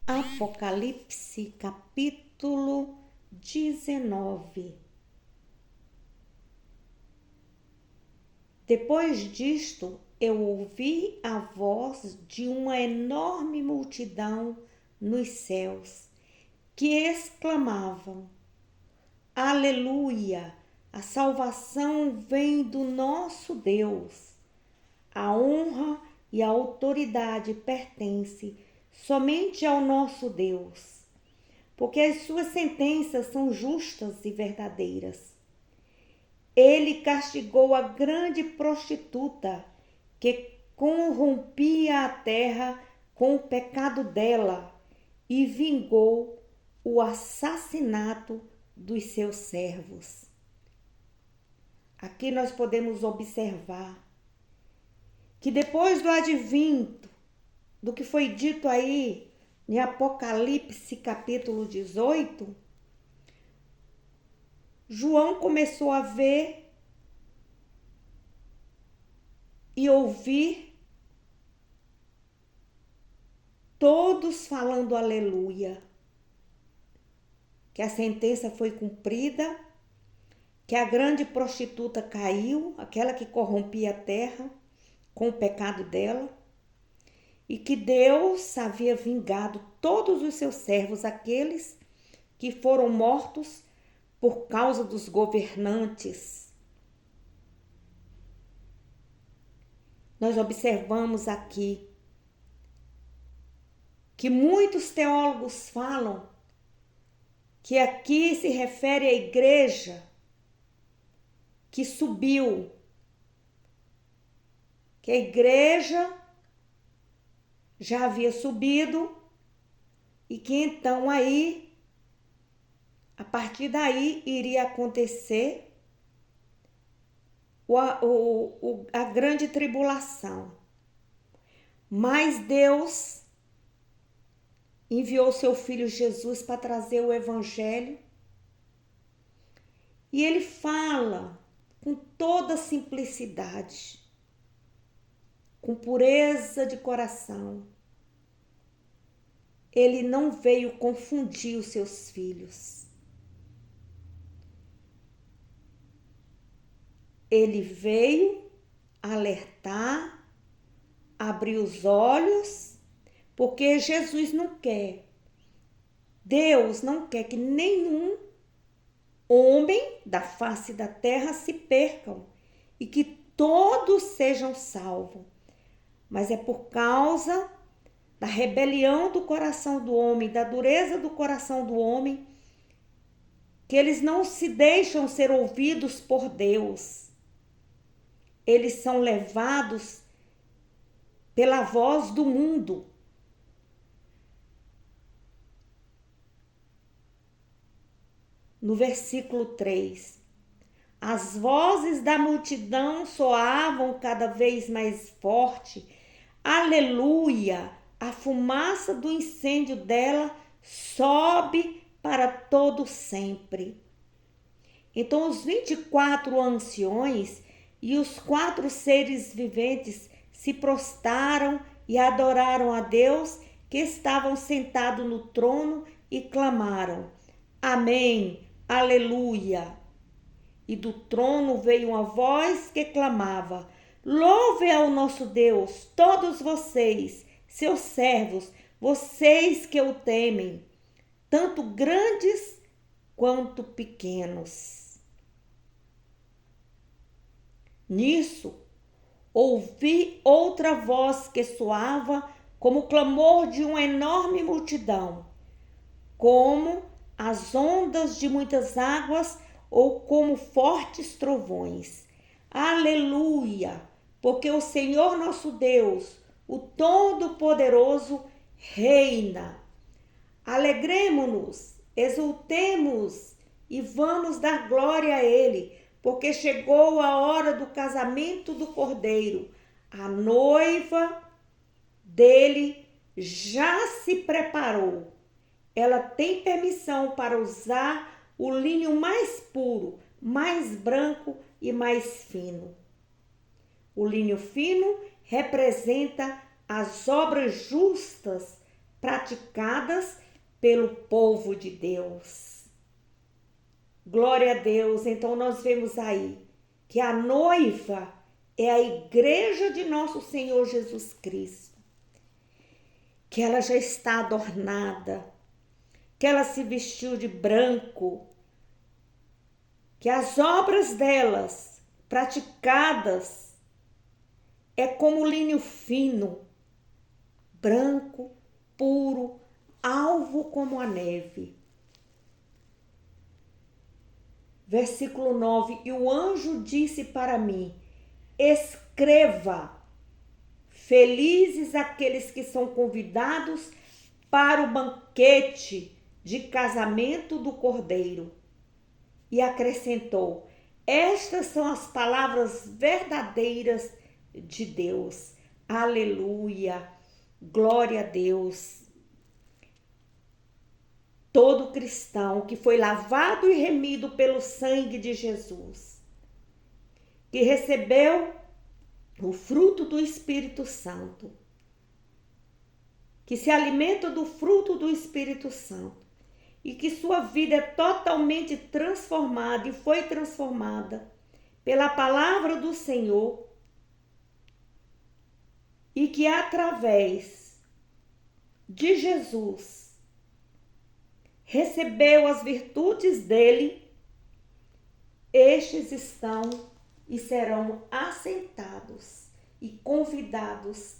Apocalipse, capítulo 19. Depois disto, eu ouvi a voz de uma enorme multidão nos céus, que exclamavam: Aleluia! A salvação vem do nosso Deus. A honra e a autoridade pertencem somente ao nosso Deus, porque as suas sentenças são justas e verdadeiras. Ele castigou a grande prostituta que corrompia a terra com o pecado dela e vingou o assassinato dos seus servos. Aqui nós podemos observar que depois do advento, do que foi dito aí em Apocalipse capítulo 18, João começou a ver e ouvir todos falando aleluia, que a sentença foi cumprida, que a grande prostituta caiu, aquela que corrompia a terra com o pecado dela, e que Deus havia vingado todos os seus servos, aqueles que foram mortos por causa dos governantes. Nós observamos aqui que muitos teólogos falam que aqui se refere à igreja que subiu, que a igreja já havia subido e que então aí, a partir daí, iria acontecer a grande tribulação. Mas Deus enviou seu Filho Jesus para trazer o Evangelho e ele fala com toda simplicidade, com pureza de coração. Ele não veio confundir os seus filhos. Ele veio alertar, abrir os olhos, porque Jesus não quer, Deus não quer que nenhum homem da face da terra se percam e que todos sejam salvos. Mas é por causa da rebelião do coração do homem, da dureza do coração do homem, que eles não se deixam ser ouvidos por Deus. Eles são levados pela voz do mundo. No versículo 3, as vozes da multidão soavam cada vez mais forte. Aleluia! A fumaça do incêndio dela sobe para todo sempre. Então os 24 anciões e os 4 seres viventes se prostraram e adoraram a Deus que estavam sentados no trono e clamaram: Amém, aleluia! E do trono veio uma voz que clamava: Louve ao nosso Deus, todos vocês, seus servos, vocês que o temem, tanto grandes quanto pequenos. Nisso, ouvi outra voz que soava como o clamor de uma enorme multidão, como as ondas de muitas águas ou como fortes trovões. Aleluia! Porque o Senhor nosso Deus, o Todo-Poderoso, reina. Alegremo-nos, exultemos e vamos dar glória a Ele, porque chegou a hora do casamento do Cordeiro. A noiva dele já se preparou. Ela tem permissão para usar o linho mais puro, mais branco e mais fino. O linho fino representa as obras justas praticadas pelo povo de Deus. Glória a Deus. Então nós vemos aí que a noiva é a igreja de nosso Senhor Jesus Cristo, que ela já está adornada, que ela se vestiu de branco, que as obras delas praticadas é como linho fino, branco, puro, alvo como a neve. Versículo 9, e o anjo disse para mim, escreva, felizes aqueles que são convidados para o banquete de casamento do Cordeiro. E acrescentou, estas são as palavras verdadeiras de Deus. Aleluia, glória a Deus. Todo cristão que foi lavado e remido pelo sangue de Jesus, que recebeu o fruto do Espírito Santo, que se alimenta do fruto do Espírito Santo e que sua vida é totalmente transformada e foi transformada pela palavra do Senhor e que através de Jesus recebeu as virtudes dele, estes estão e serão assentados e convidados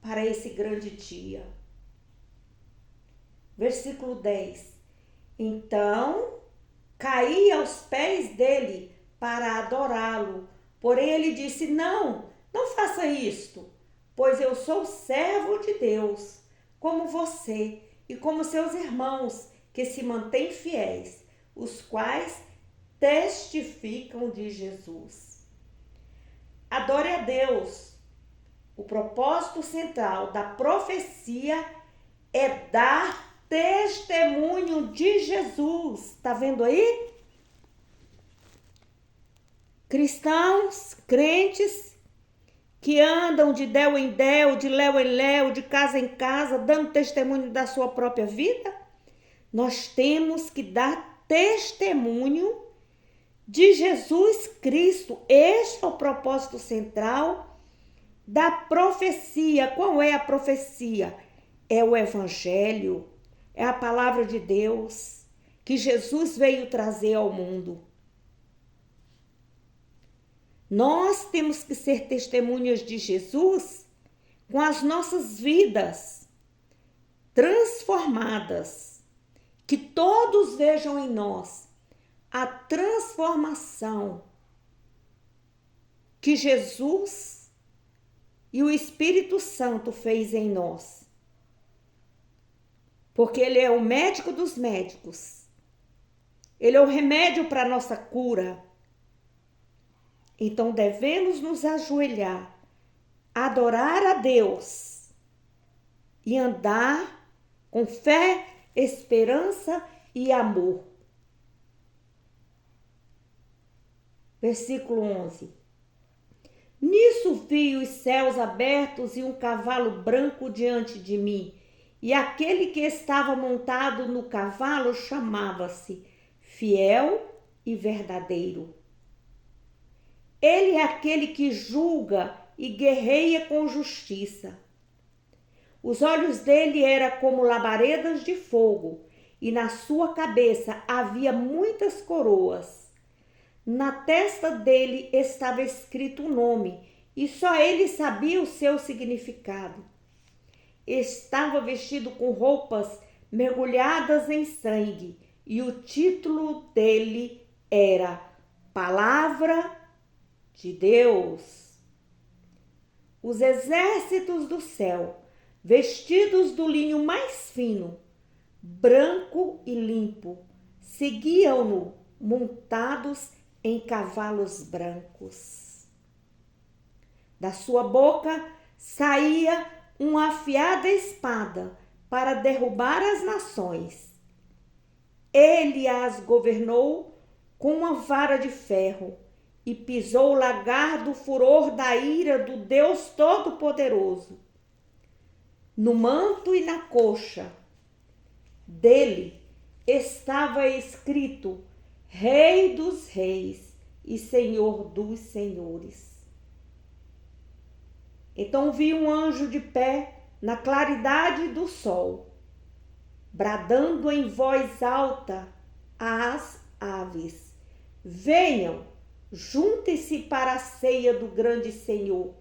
para esse grande dia. Versículo 10. Então, caí aos pés dele para adorá-lo. Porém, ele disse, não faça isto, pois eu sou servo de Deus, como você e como seus irmãos, que se mantêm fiéis, os quais testificam de Jesus. Adore a Deus. O propósito central da profecia é dar testemunho de Jesus. Tá vendo aí? Cristãos, crentes, que andam de del em del, de léu em léu, de casa em casa, dando testemunho da sua própria vida, nós temos que dar testemunho de Jesus Cristo. Este é o propósito central da profecia. Qual é a profecia? É o Evangelho, é a palavra de Deus que Jesus veio trazer ao mundo. Nós temos que ser testemunhas de Jesus com as nossas vidas transformadas, que todos vejam em nós a transformação que Jesus e o Espírito Santo fez em nós. Porque ele é o médico dos médicos. Ele é o remédio para a nossa cura. Então devemos nos ajoelhar, adorar a Deus e andar com fé, esperança e amor. Versículo 11. Nisso vi os céus abertos e um cavalo branco diante de mim, e aquele que estava montado no cavalo chamava-se Fiel e Verdadeiro. Ele é aquele que julga e guerreia com justiça. Os olhos dele eram como labaredas de fogo, e na sua cabeça havia muitas coroas. Na testa dele estava escrito um nome, e só ele sabia o seu significado. Estava vestido com roupas mergulhadas em sangue, e o título dele era Palavra de Deus. Os exércitos do céu, vestidos do linho mais fino, branco e limpo, seguiam-no montados em cavalos brancos. Da sua boca saía uma afiada espada para derrubar as nações. Ele as governou com uma vara de ferro e pisou o lagar do furor da ira do Deus Todo-Poderoso. no manto e na coxa dele estava escrito: Rei dos Reis e Senhor dos Senhores. Então vi um anjo de pé na claridade do sol, bradando em voz alta às aves: venham, juntem-se para a ceia do grande Senhor.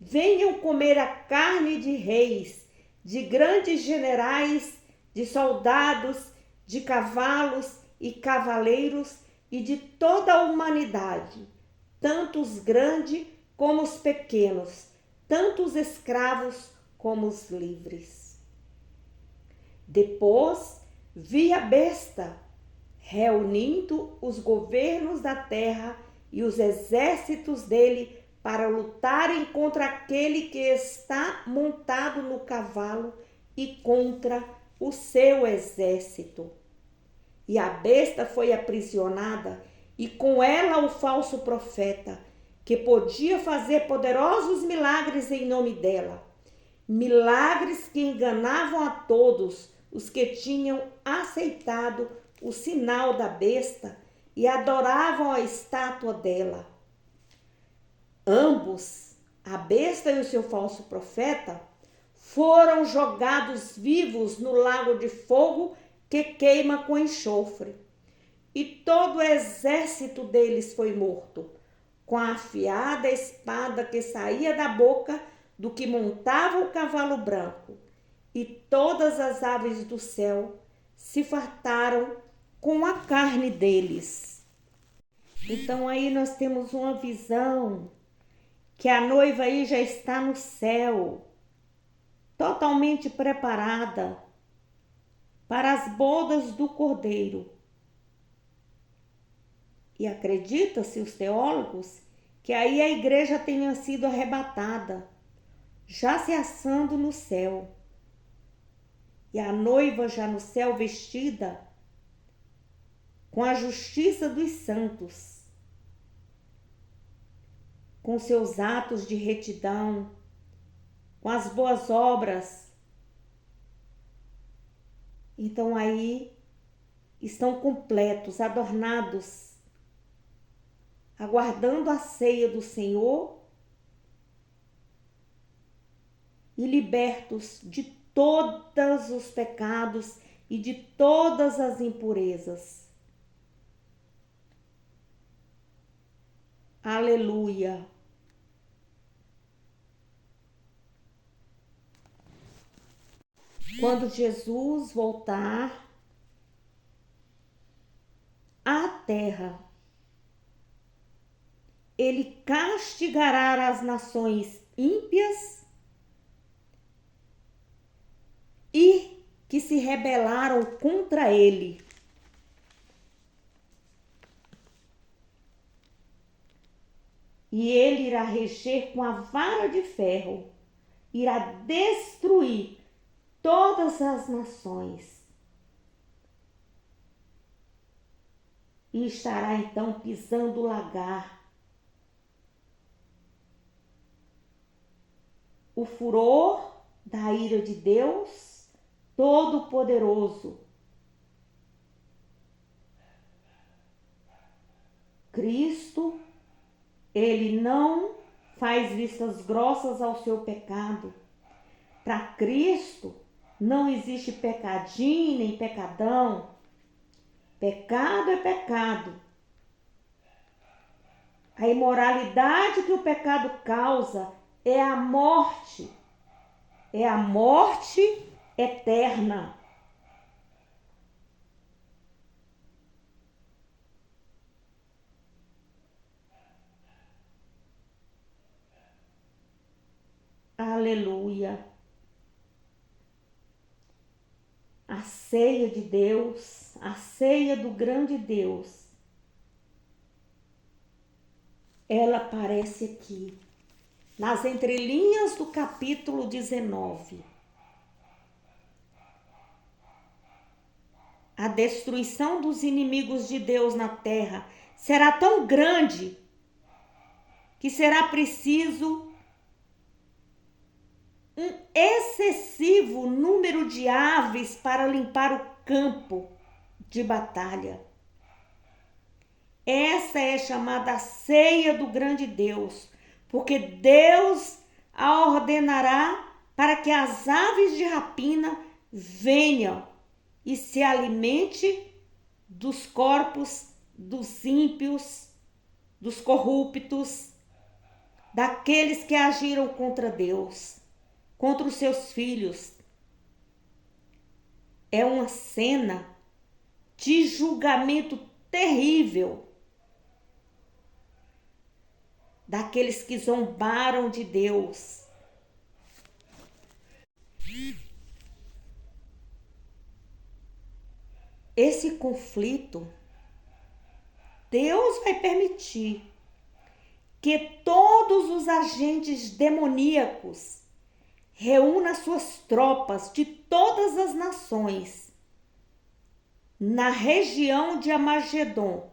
Venham comer a carne de reis, de grandes generais, de soldados, de cavalos e cavaleiros e de toda a humanidade, tanto os grandes como os pequenos, tanto os escravos como os livres. Depois vi a besta reunindo os governos da terra e os exércitos dele para lutarem contra aquele que está montado no cavalo e contra o seu exército. E a besta foi aprisionada, e com ela o falso profeta, que podia fazer poderosos milagres em nome dela. Milagres que enganavam a todos os que tinham aceitado o sinal da besta e adoravam a estátua dela. Ambos, a besta e o seu falso profeta, foram jogados vivos no lago de fogo que queima com enxofre. E todo o exército deles foi morto, com a afiada espada que saía da boca do que montava o cavalo branco. E todas as aves do céu se fartaram com a carne deles. Então aí nós temos uma visão que a noiva aí já está no céu, totalmente preparada para as bodas do Cordeiro. E acredita-se os teólogos que aí a igreja tenha sido arrebatada, já se assando no céu. E a noiva já no céu vestida com a justiça dos santos, com seus atos de retidão, com as boas obras. Então aí estão completos, adornados, aguardando a ceia do Senhor e libertos de todos os pecados e de todas as impurezas. Aleluia! Quando Jesus voltar à terra, ele castigará as nações ímpias e que se rebelaram contra ele. E ele irá reger com a vara de ferro, irá destruir todas as nações. E estará então pisando o lagar. O furor da ira de Deus Todo-Poderoso. Cristo, ele não faz vistas grossas ao seu pecado. Para Cristo não existe pecadinho nem pecadão. Pecado é pecado. A imoralidade que o pecado causa é a morte eterna. Aleluia. A ceia de Deus, a ceia do grande Deus, ela aparece aqui, nas entrelinhas do capítulo 19. A destruição dos inimigos de Deus na terra será tão grande que será preciso um excessivo número de aves para limpar o campo de batalha. Essa é chamada ceia do grande Deus, porque Deus a ordenará para que as aves de rapina venham e se alimente dos corpos dos ímpios, dos corruptos, daqueles que agiram contra Deus, contra os seus filhos. É uma cena de julgamento terrível daqueles que zombaram de Deus. Esse conflito, Deus vai permitir que todos os agentes demoníacos reúnam suas tropas de todas as nações na região de Armagedon,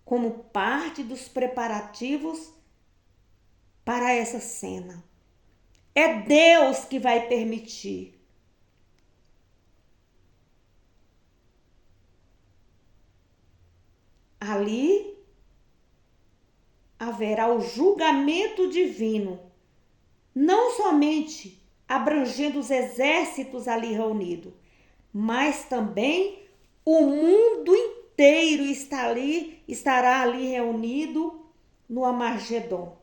como parte dos preparativos para essa cena. É Deus que vai permitir. Ali haverá o julgamento divino, não somente abrangendo os exércitos ali reunidos, mas também o mundo inteiro estará ali reunido no Armagedon.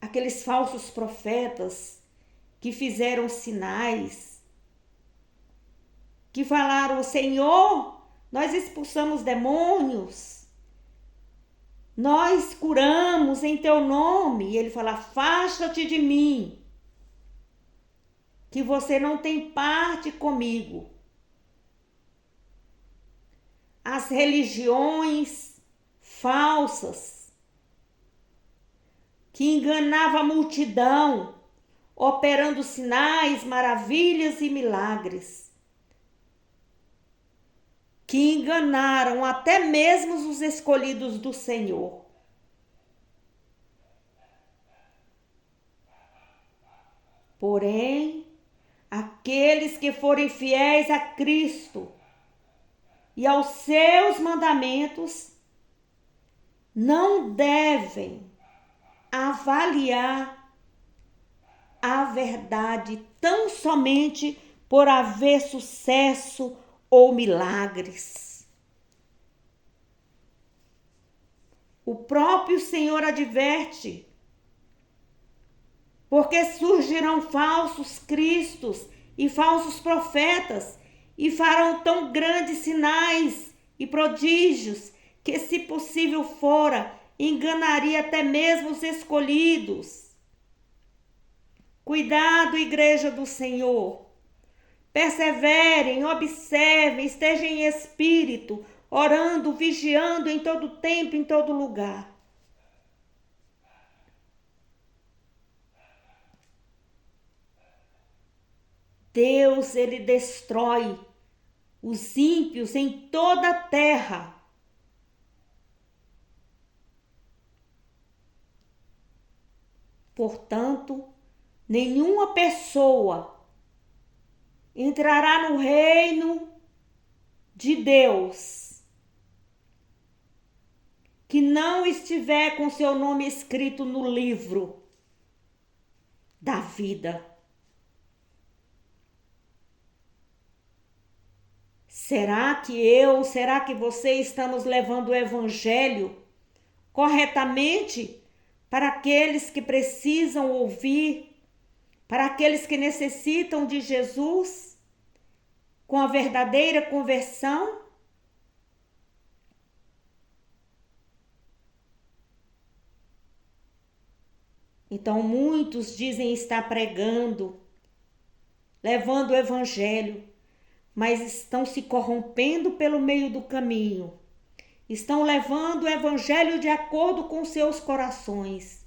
Aqueles falsos profetas que fizeram sinais, que falaram: Senhor, nós expulsamos demônios, nós curamos em teu nome. E ele fala: afasta-te de mim, que você não tem parte comigo. As religiões falsas, que enganavam a multidão, operando sinais, maravilhas e milagres, que enganaram até mesmo os escolhidos do Senhor. Porém, aqueles que forem fiéis a Cristo e aos seus mandamentos não devem avaliar a verdade tão somente por haver sucesso ou milagres. O próprio Senhor adverte: porque surgirão falsos cristos e falsos profetas e farão tão grandes sinais e prodígios que, se possível fora, enganaria até mesmo os escolhidos. Cuidado, igreja do Senhor. Perseverem, observem, estejam em espírito, orando, vigiando em todo tempo, em todo lugar. Deus, ele destrói os ímpios em toda a terra. Portanto, nenhuma pessoa entrará no reino de Deus que não estiver com seu nome escrito no livro da vida. Será que você estamos levando o evangelho corretamente para aqueles que precisam ouvir, para aqueles que necessitam de Jesus, com a verdadeira conversão? Então, muitos dizem estar pregando, levando o evangelho, mas estão se corrompendo pelo meio do caminho. Estão levando o evangelho de acordo com seus corações.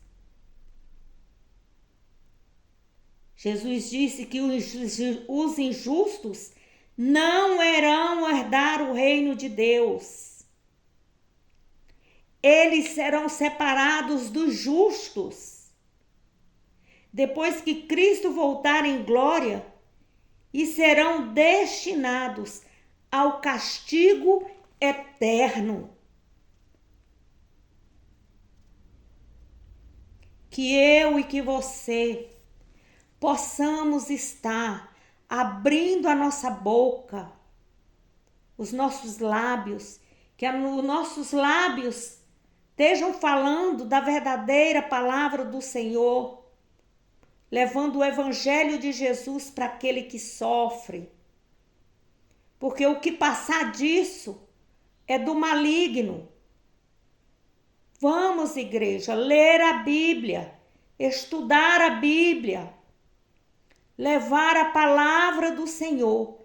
Jesus disse que os injustos não irão herdar o reino de Deus. eles serão separados dos justos. Depois que Cristo voltar em glória, e serão destinados ao castigo eterno. Que eu e que você possamos estar abrindo a nossa boca, os nossos lábios, que os nossos lábios estejam falando da verdadeira palavra do Senhor, levando o evangelho de Jesus para aquele que sofre. Porque o que passar disso é do maligno. Vamos, igreja, ler a Bíblia, estudar a Bíblia, levar a palavra do Senhor,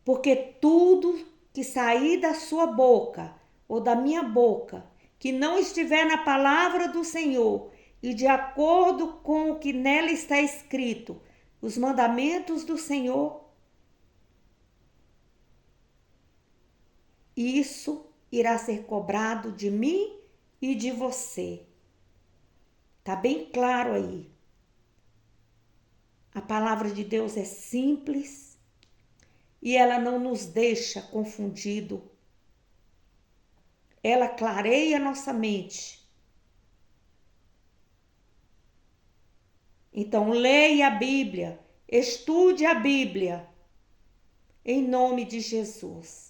porque tudo que sair da sua boca ou da minha boca, que não estiver na palavra do Senhor e de acordo com o que nela está escrito, os mandamentos do Senhor, isso irá ser cobrado de mim e de você. Tá bem claro aí. A palavra de Deus é simples e ela não nos deixa confundido. Ela clareia nossa mente. Então, leia a Bíblia, estude a Bíblia, em nome de Jesus.